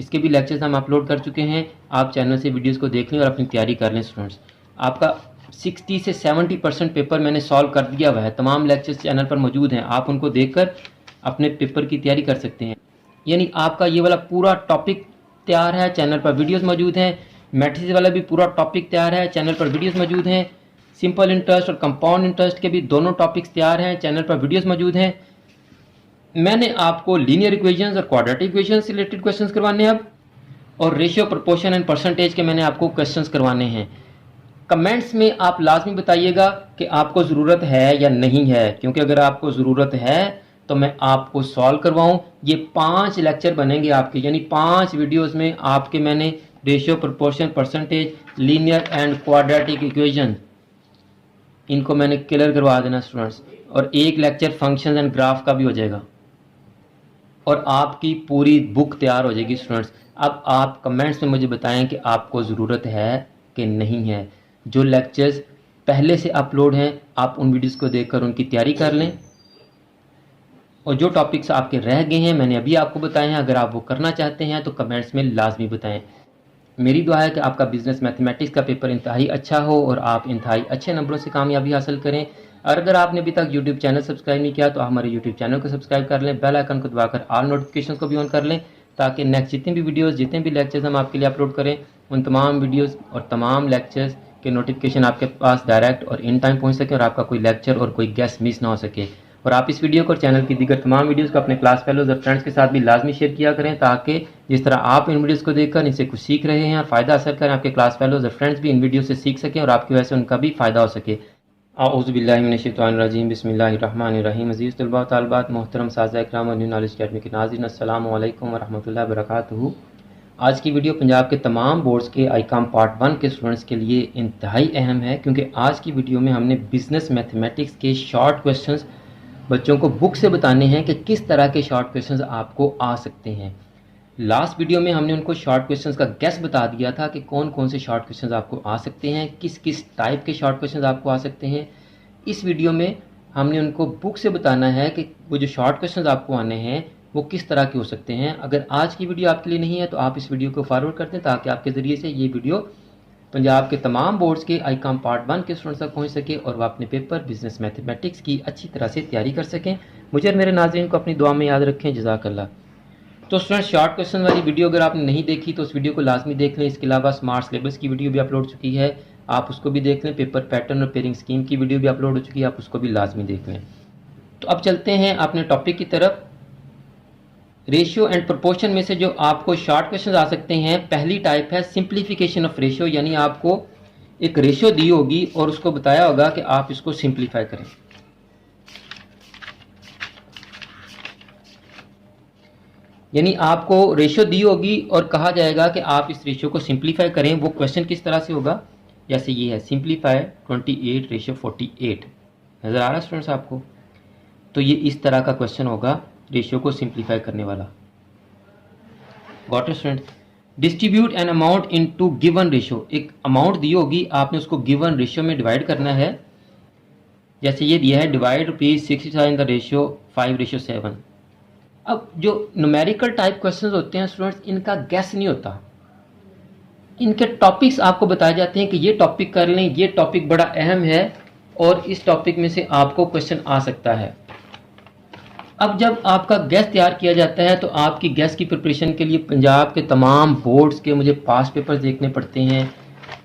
इसके भी लेक्चर्स हम अपलोड कर चुके हैं। आप चैनल से वीडियोस को देख लें और अपनी तैयारी कर लें स्टूडेंट्स। आपका 60 से 70% पेपर मैंने सॉल्व कर दिया हुआ है, तमाम लेक्चर्स चैनल पर मौजूद हैं, आप उनको देखकर अपने पेपर की तैयारी कर सकते हैं। यानी आपका ये वाला पूरा टॉपिक तैयार है, चैनल पर वीडियोस मौजूद हैं। मैट्रिक्स वाला भी पूरा टॉपिक तैयार है, चैनल पर वीडियोस मौजूद हैं। सिंपल इंटरेस्ट और कंपाउंड इंटरेस्ट के भी दोनों टॉपिक्स तैयार हैं, चैनल पर वीडियोस मौजूद हैं। मैंने आपको लीनियर इक्वेशंस और क्वाड्रेटिक इक्वेशंस से रिलेटेड क्वेश्चंस करवाने हैं अब, और रेशियो, प्रोपोर्शन एंड परसेंटेज के मैंने आपको क्वेश्चंस करवाने हैं। कमेंट्स में आप लाजमी बताइएगा कि आपको ज़रूरत है या नहीं है, क्योंकि अगर आपको ज़रूरत है तो मैं आपको सॉल्व करवाऊं। ये 5 लेक्चर बनेंगे आपके, यानी 5 वीडियोस में आपके मैंने ratio, proportion, percentage, linear and quadratic equation, इनको मैंने क्लियर करवा देना स्टूडेंट्स। और एक लेक्चर फंक्शंस एंड ग्राफ का भी हो जाएगा और आपकी पूरी बुक तैयार हो जाएगी स्टूडेंट्स। अब आप कमेंट्स में मुझे बताएं कि आपको ज़रूरत है कि नहीं है। जो लेक्चर्स पहले से अपलोड हैं आप उन वीडियोस को देखकर उनकी तैयारी कर लें, और जो टॉपिक्स आपके रह गए हैं मैंने अभी आपको बताए हैं, अगर आप वो करना चाहते हैं तो कमेंट्स में लाजमी बताएं। मेरी दुआ है कि आपका बिजनेस मैथमेटिक्स का पेपर इंतहाई अच्छा हो और आप इंतहाई अच्छे नंबरों से कामयाबी हासिल करें। और अगर आपने अभी तक यूट्यूब चैनल सब्सक्राइब नहीं किया तो हमारे यूट्यूब चैनल को सब्सक्राइब कर लें, बेल आइकन को दबाकर ऑल नोटिफिकेशन को भी ऑन कर लें, ताकि नेक्स्ट जितने भी वीडियोस, जितने भी लेक्चर्स हम आपके लिए अपलोड करें, उन तमाम वीडियोस और तमाम लेक्चर्स के नोटिफिकेशन आपके पास डायरेक्ट और इन टाइम पहुंच सके और आपका कोई लेक्चर और कोई गेस्ट मिस ना हो सके। और आप इस वीडियो को और चैनल की दीगर तमाम वीडियोस को अपने क्लास फेलोज और फ्रेंड्स के साथ भी लाजमी शेयर किया करें, ताकि जिस तरह आप इन वीडियोस को देखकर इनसे कुछ सीख रहे हैं और फ़ायदा हासिल करें, आपके क्लास फेलोज और फ्रेंड्स भी इन वीडियो से सीख सकें और आपकी वजह से उनका भी फ़ायदा हो सके। औज़ु बिल्लाहि मिनश्शैतानिर्रजीम, बिस्मिल्लाहिर्रहमानिर्रहीम। अज़ीज़ तलबा तालिबात, मोहतरम साज़ा इकराम और न्यू नॉलेज अकेडमी के नाज़रीन, अस्सलामु अलैकुम वरहमतुल्लाहि वबरकातुहू। आज की वीडियो पंजाब के तमाम बोर्ड्स के आईकॉम पार्ट 1 के स्टूडेंट्स के लिए इंतहाई अहम है, क्योंकि आज की वीडियो में हमने बिजनेस मैथमेटिक्स के शॉर्ट क्वेश्चंस बच्चों को बुक से बताने हैं कि किस तरह के शॉर्ट क्वेश्चंस आपको आ सकते हैं। लास्ट वीडियो में हमने उनको शॉर्ट क्वेश्चंस का गेस बता दिया था कि कौन कौन से शॉर्ट क्वेश्चंस आपको आ सकते हैं, किस किस टाइप के शॉर्ट क्वेश्चंस आपको आ सकते हैं। इस वीडियो में हमने उनको बुक से बताना है कि वो जो शॉर्ट क्वेश्चंस आपको आने हैं वो किस तरह के हो सकते हैं। अगर आज की वीडियो आपके लिए नहीं है तो आप इस वीडियो को फॉरवर्ड कर दें, ताकि आपके ज़रिए से ये वीडियो पंजाब के तमाम बोर्ड्स के आईकॉम पार्ट 1 के स्टूडेंट्स तक पहुंच सके और वह अपने पेपर बिजनेस मैथमेटिक्स की अच्छी तरह से तैयारी कर सकें। मुझे और मेरे नाज़रीन को अपनी दुआ में याद रखें। जज़ाकल्लाह। तो स्टूडेंट्स, शॉर्ट क्वेश्चन वाली वीडियो अगर आपने नहीं देखी तो उस वीडियो को लाजमी देख लें। इसके अलावा स्मार्ट सिलेबस की वीडियो भी अपलोड हो चुकी है, आप उसको भी देख लें। पेपर पैटर्न और पेयरिंग स्कीम की वीडियो भी अपलोड हो चुकी है, आप उसको भी लाजमी देख लें। तो अब चलते हैं अपने टॉपिक की तरफ। रेशियो एंड प्रोपोर्शन में से जो आपको शॉर्ट क्वेश्चन आ सकते हैं, पहली टाइप है सिंप्लीफिकेशन ऑफ रेशियो, यानी आपको एक रेशियो दी होगी और उसको बताया होगा कि आप इसको सिंप्लीफाई करें। यानी आपको रेशियो दी होगी और कहा जाएगा कि आप इस रेशियो को सिंप्लीफाई करें। वो क्वेश्चन किस तरह से होगा, जैसे ये है सिंप्लीफाई 28:48। नज़र आ रहा है स्टूडेंट्स आपको? तो ये इस तरह का क्वेश्चन होगा रेशियो को सिंप्लीफाई करने वाला। Got it student? Distribute an amount into given ratio, एक अमाउंट दी होगी, आपने उसको गिवन रेशियो में डिवाइड करना है। जैसे ये दिया है डिवाइड ₹60,000 इन द रेशियो 5:7। अब जो न्यूमेरिकल टाइप क्वेश्चंस होते हैं स्टूडेंट्स, इनका गैस नहीं होता, इनके टॉपिक्स आपको बताए जाते हैं कि ये टॉपिक कर लें, ये टॉपिक बड़ा अहम है और इस टॉपिक में से आपको क्वेश्चन आ सकता है। अब जब आपका गैस तैयार किया जाता है तो आपकी गैस की प्रिपरेशन के लिए पंजाब के तमाम बोर्ड्स के मुझे पास्ट पेपर्स देखने पड़ते हैं,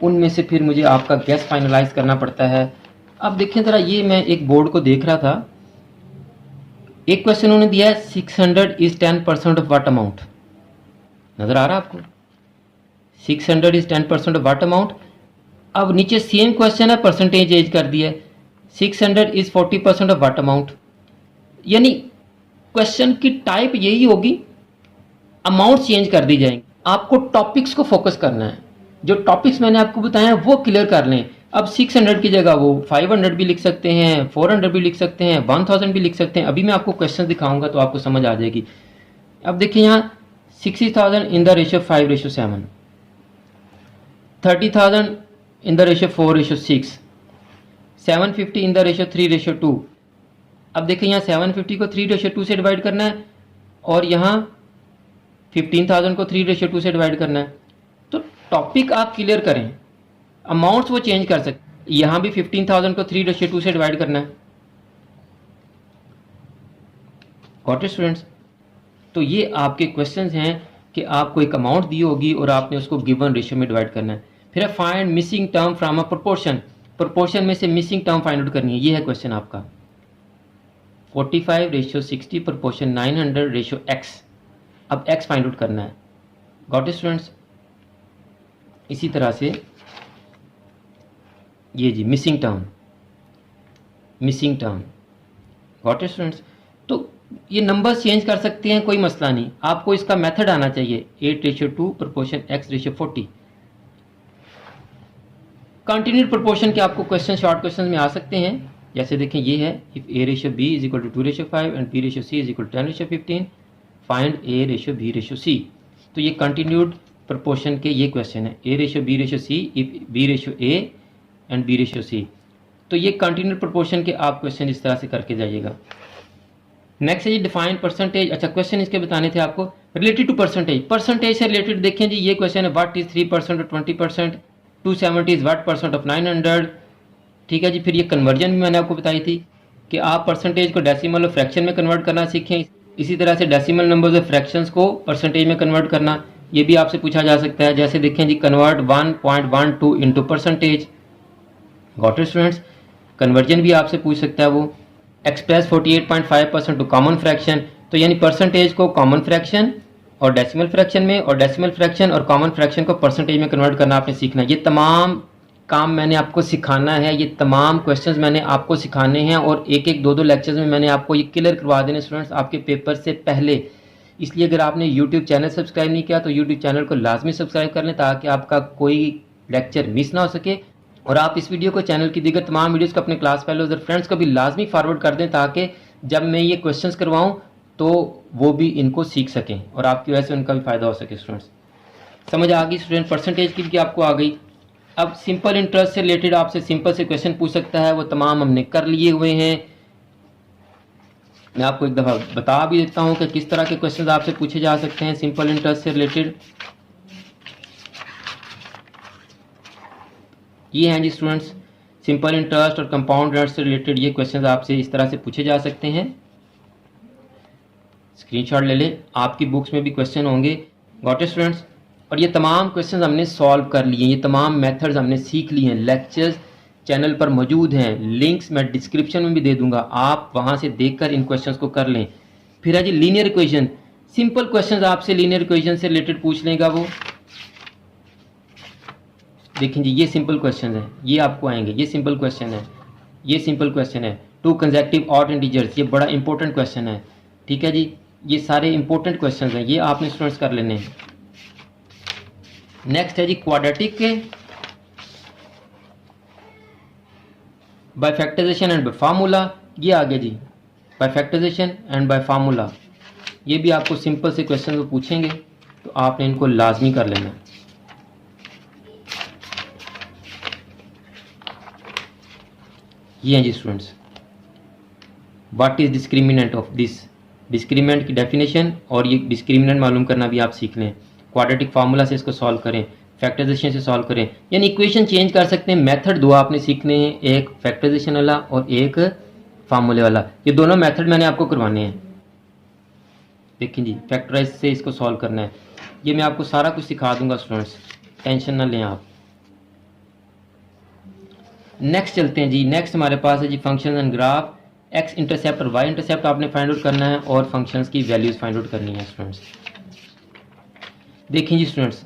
उनमें से फिर मुझे आपका गैस फाइनलाइज करना पड़ता है। अब देखें ज़रा, ये मैं एक बोर्ड को देख रहा था, एक क्वेश्चन उन्होंने दिया है 600 इज 10% ऑफ व्हाट अमाउंट। नज़र आ रहा है आपको? 600 इज 10% ऑफ व्हाट अमाउंट। अब नीचे सेम क्वेश्चन है, परसेंटेज एज कर दिया है, 600 इज 40% ऑफ व्हाट अमाउंट। यानी क्वेश्चन की टाइप यही होगी, अमाउंट चेंज कर दी जाएंगी। आपको टॉपिक्स को फोकस करना है, जो टॉपिक्स मैंने आपको बताए हैं वो क्लियर कर लें। अब 600 की जगह वो 500 भी लिख सकते हैं, 400 भी लिख सकते हैं, 1000 भी लिख सकते हैं। अभी मैं आपको क्वेश्चन दिखाऊंगा तो आपको समझ आ जाएगी। अब देखिए यहाँ 60,000 in the ratio 5:7, 30,000 in the ratio 4:6, 750 in the ratio 3:2। अब देखिए यहाँ 750 को 3:2 से डिवाइड करना है और यहाँ 15,000 को 3:2 से डिवाइड करना है। तो टॉपिक आप क्लियर करें, अमाउंट्स वो चेंज कर सकते। यहाँ भी 15,000 को 3:2 से डिवाइड करना है। Got it students? तो ये आपके क्वेश्चंस हैं कि आपको एक अमाउंट दी होगी और आपने उसको गिवन रेशियो में डिवाइड करना है। फिर find missing term from a proportion, proportion में से मिसिंग टर्म फाइंड आउट करनी है। ये है क्वेश्चन आपका 45:60 प्रोपोर्शन 900:x। अब x फाइंड आउट करना है। Got it students? इसी तरह से ये जी missing term, missing term. Got it students? तो ये नंबर चेंज कर सकते हैं, कोई मसला नहीं, आपको इसका मेथड आना चाहिए। 8:2 प्रोपोर्शन x:40। कंटिन्यूड प्रोपोर्शन के आपको क्वेश्चन शॉर्ट क्वेश्चन में आ सकते हैं। जैसे देखें ये है, if a:b = 2:5 and b:c = 10:15 find a:b:c। तो ये कंटिन्यूड प्रोपोर्शन के ये क्वेश्चन है, a:b:c if b:a and b:c। तो ये कंटिन्यूड प्रोपोर्शन के आप क्वेश्चन इस तरह से करके जाइएगा। नेक्स्ट है जी डिफाइन परसेंटेज। अच्छा, क्वेश्चन इसके बताने थे आपको रिलेटेड टू परसेंटेज। परसेंटेज से रिलेटेड देखें जी, ये क्वेश्चन है व्हाट इज 3% और 20%, 270 इज व्हाट परसेंट ऑफ 900। ठीक है जी। फिर ये कन्वर्जन भी मैंने आपको बताई थी कि आप परसेंटेज को डेसिमल और फ्रैक्शन में कन्वर्ट करना सीखें। इसी तरह से डेसिमल नंबर्स और फ्रैक्शंस को परसेंटेज में कन्वर्ट करना, ये भी आपसे पूछा जा सकता है। जैसे देखें जी, convert 1.12 into percentage. Got it students? Conversion भी आपसे पूछ सकता है वो। एक्सप्रेस 48.5% टू कॉमन फ्रैक्शन, तो यानी परसेंटेज को कॉमन फ्रैक्शन और डेसिमल फ्रैक्शन में, और डेसिमल फ्रैक्शन और कॉमन फ्रैक्शन को परसेंटेज में कन्वर्ट करना आपने सीखना है। ये तमाम काम मैंने आपको सिखाना है, ये तमाम क्वेश्चंस मैंने आपको सिखाने हैं और एक एक दो लेक्चर्स में मैंने आपको ये क्लियर करवा देने स्टूडेंट्स आपके पेपर से पहले। इसलिए अगर आपने यूट्यूब चैनल सब्सक्राइब नहीं किया तो यूट्यूब चैनल को लाजमी सब्सक्राइब कर लें ताकि आपका कोई लेक्चर मिस ना हो सके। और आप इस वीडियो को चैनल की दीगर तमाम वीडियोस को अपने क्लास फेलोज और फ्रेंड्स को भी लाजमी फॉरवर्ड कर दें ताकि जब मैं ये क्वेश्चंस करवाऊं तो वो भी इनको सीख सकें और आपकी वजह से उनका भी फ़ायदा हो सके। स्टूडेंट्स समझ आ गई? स्टूडेंट परसेंटेज की आपको आ गई। अब सिंपल इंटरेस्ट से रिलेटेड आपसे सिंपल से क्वेश्चन पूछ सकता है, वो तमाम हमने कर लिए हुए हैं। मैं आपको एक दफ़ा बता भी देता हूँ कि किस तरह के क्वेश्चन आपसे पूछे जा सकते हैं सिंपल इंटरेस्ट से रिलेटेड। ये हैं जी स्टूडेंट्स, सिंपल इंटरेस्ट और कंपाउंड इंटरेस्ट से रिलेटेड ये क्वेश्चंस आपसे इस तरह से पूछे जा सकते हैं। स्क्रीनशॉट ले लें, आपकी बुक्स में भी क्वेश्चन होंगे। Got it students? और ये तमाम क्वेश्चंस हमने सॉल्व कर लिए, ये तमाम मेथड्स हमने सीख लिए हैं। लेक्चर्स चैनल पर मौजूद हैं, लिंक्स मैं डिस्क्रिप्शन में भी दे दूंगा, आप वहाँ से देखकर इन क्वेश्चंस को कर लें। फिर है जी लीनियर इक्वेशन, सिंपल क्वेश्चंस आपसे लीनियर इक्वेशन से रिलेटेड पूछ लेगा वो। देखें जी, ये सिंपल क्वेश्चन है, ये आपको आएंगे, ये सिंपल क्वेश्चन है, ये सिंपल क्वेश्चन है। 2 कंसेक्टिव ऑड इंटीजर्स, ये बड़ा इंपॉर्टेंट क्वेश्चन है। ठीक है जी, ये सारे इंपॉर्टेंट क्वेश्चन हैं, ये आपने स्टूडेंट्स कर लेने हैं। नेक्स्ट है जी क्वाड्रेटिक के by factorization and by formula. ये आगे जी by factorization and by formula, ये भी आपको सिंपल से क्वेश्चन को पूछेंगे तो आपने इनको लाजमी कर लेना है। ये हैं जी students, what is discriminant of this, discriminant की डेफिनेशन और ये डिस्क्रिमिनेंट मालूम करना भी आप सीख लें। क्वाड्रेटिक फार्मूला से इसको सॉल्व करें, फैक्टराइजेशन से सॉल्व करें, यानी इक्वेशन चेंज कर सकते हैं। मेथड दो आपने सीखने हैं, एक फैक्टराइजेशन वाला और एक फार्मूले वाला। ये दोनों मेथड मैंने आपको करवाने हैं। देखिए जी, फैक्टराइज से इसको सॉल्व करना है, ये मैं आपको सारा कुछ सिखा दूंगा स्टूडेंट्स, टेंशन ना लें आप। नेक्स्ट चलते हैं जी, नेक्स्ट हमारे पास है जी function and graph. X intercept और वाई इंटरसेप्ट आपने फाइंड आउट करना है और फंक्शंस की वैल्यूज फाइंड आउट करनी है स्टूडेंट्स। देखिए जी स्टूडेंट्स,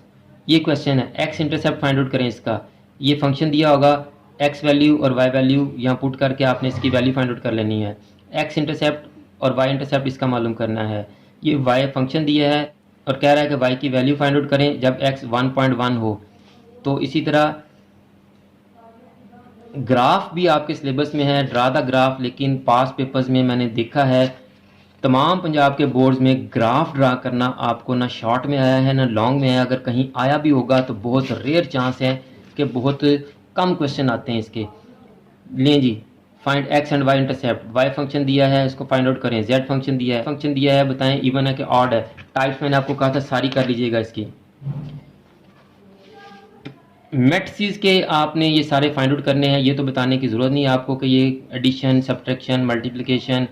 ये क्वेश्चन है, एक्स इंटरसेप्ट फाइंड आउट करें इसका। ये फंक्शन दिया होगा, एक्स वैल्यू और वाई वैल्यू यहाँ पुट करके आपने इसकी वैल्यू फाइंड आउट कर लेनी है। एक्स इंटरसेप्ट और वाई इंटरसेप्ट इसका मालूम करना है। ये वाई फंक्शन दिया है और कह रहा है कि वाई की वैल्यू फाइंड आउट करें जब एक्स 1.1 हो। तो इसी तरह ग्राफ भी आपके सिलेबस में है, ड्रा द ग्राफ, लेकिन पास पेपर्स में मैंने देखा है तमाम पंजाब के बोर्ड्स में ग्राफ ड्रा करना आपको ना शॉर्ट में आया है ना लॉन्ग में आया। अगर कहीं आया भी होगा तो बहुत रेयर चांस है कि बहुत कम क्वेश्चन आते हैं इसके। लें जी, find X and Y intercept, Y function दिया है इसको फाइंड आउट करें, जेड फंक्शन दिया है बताएं इवन है कि ऑड है। टाइप्स मैंने आपको कहा था सारी कर लीजिएगा इसकी। मैट्रिसेस के आपने ये सारे फाइंड आउट करने हैं, ये तो बताने की ज़रूरत नहीं है आपको कि ये एडिशन, सब्ट्रैक्शन, मल्टीप्लिकेशन,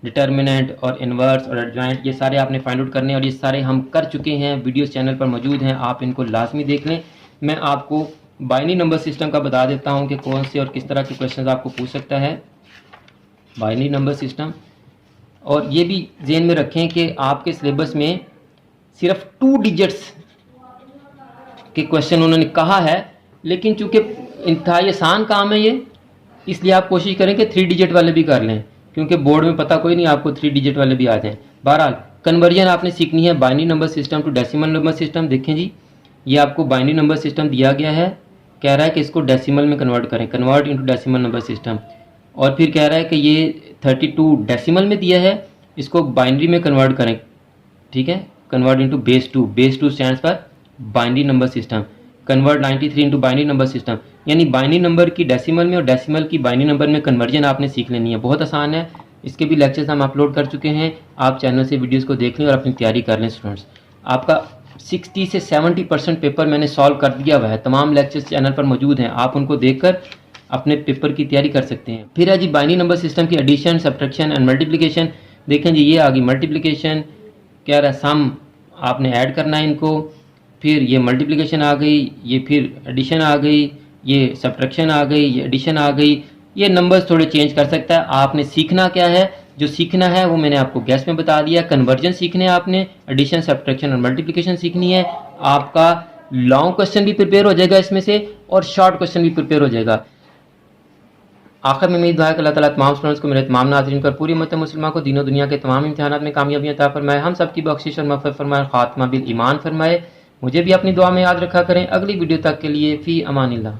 डिटर्मिनेंट और इन्वर्स और एडजॉइंट ये सारे आपने फाइंड आउट करने हैं और ये सारे हम कर चुके हैं, वीडियोस चैनल पर मौजूद हैं, आप इनको लाजमी देख लें। मैं आपको बाइनरी नंबर सिस्टम का बता देता हूँ कि कौन से और किस तरह के क्वेश्चन आपको पूछ सकता है बाइनरी नंबर सिस्टम। और ये भी ज़हन में रखें कि आपके सिलेबस में सिर्फ 2 डिजिट्स के क्वेश्चन उन्होंने कहा है, लेकिन चूंकि इंतहाई आसान काम है ये, इसलिए आप कोशिश करें कि 3 डिजिट वाले भी कर लें, क्योंकि बोर्ड में पता कोई नहीं आपको 3 डिजिट वाले भी आ जाएं। बहरहाल कन्वर्जन आपने सीखनी है binary number system to decimal number system. देखें जी, ये आपको बाइनरी नंबर सिस्टम दिया गया है, कह रहा है कि इसको डेसिमल में कन्वर्ट करें, convert into decimal number system. और फिर कह रहा है कि ये 32 डेसिमल में दिया है, इसको बाइनरी में कन्वर्ट करें, ठीक है, convert into base 2, base 2 stands for binary number system. Convert 93 into binary number system, यानी बाइनरी नंबर की डेसिमल में और डेसिमल की बाइनरी नंबर में कन्वर्जन आपने सीख लेनी है। बहुत आसान है, इसके भी लेक्चर्स हम अपलोड कर चुके हैं, आप चैनल से वीडियोस को देख लें और अपनी तैयारी कर लें स्टूडेंट्स। आपका 60 से 70% पेपर मैंने सॉल्व कर दिया हुआ है, तमाम लेक्चर्स चैनल पर मौजूद हैं, आप उनको देखकर अपने पेपर की तैयारी कर सकते हैं। फिर है जी बाइनरी नंबर सिस्टम की एडिशन, सब्ट्रैक्शन एंड मल्टीप्लिकेशन। देखें जी, ये आ गई मल्टीप्लिकेशन, कह रहा है सम आपने ऐड करना है इनको, फिर ये मल्टीप्लिकेशन आ गई, ये फिर एडिशन आ गई, ये सब्ट्रैक्शन आ गई, ये एडिशन आ गई। ये नंबर्स थोड़े चेंज कर सकता है। आपने सीखना क्या है, जो सीखना है वो मैंने आपको गैस में बता दिया। कन्वर्जन सीखने हैं आपने, एडिशन, सब्ट्रैक्शन और मल्टीप्लिकेशन सीखनी है। आपका लॉन्ग क्वेश्चन भी प्रिपेयर हो जाएगा इसमें से और शॉर्ट क्वेश्चन भी प्रिपेयर हो जाएगा। आखिर में उम्मीद है कि अल्लाह ताला तमाम स्टूडेंट्स को, मेरे तमाम नाज़रीन को और पूरी उम्मत मुस्लिमा को दीनों दुनिया के तमाम इम्तिहानात में कामयाबियां अता फरमाए, हम सब की बख्शिश और मग़फ़िरत फरमाए, खात्मा बिल ईमान फरमाए। मुझे भी अपनी दुआ में याद रखा करें। अगली वीडियो तक के लिए फ़ी अमानिल्लाह।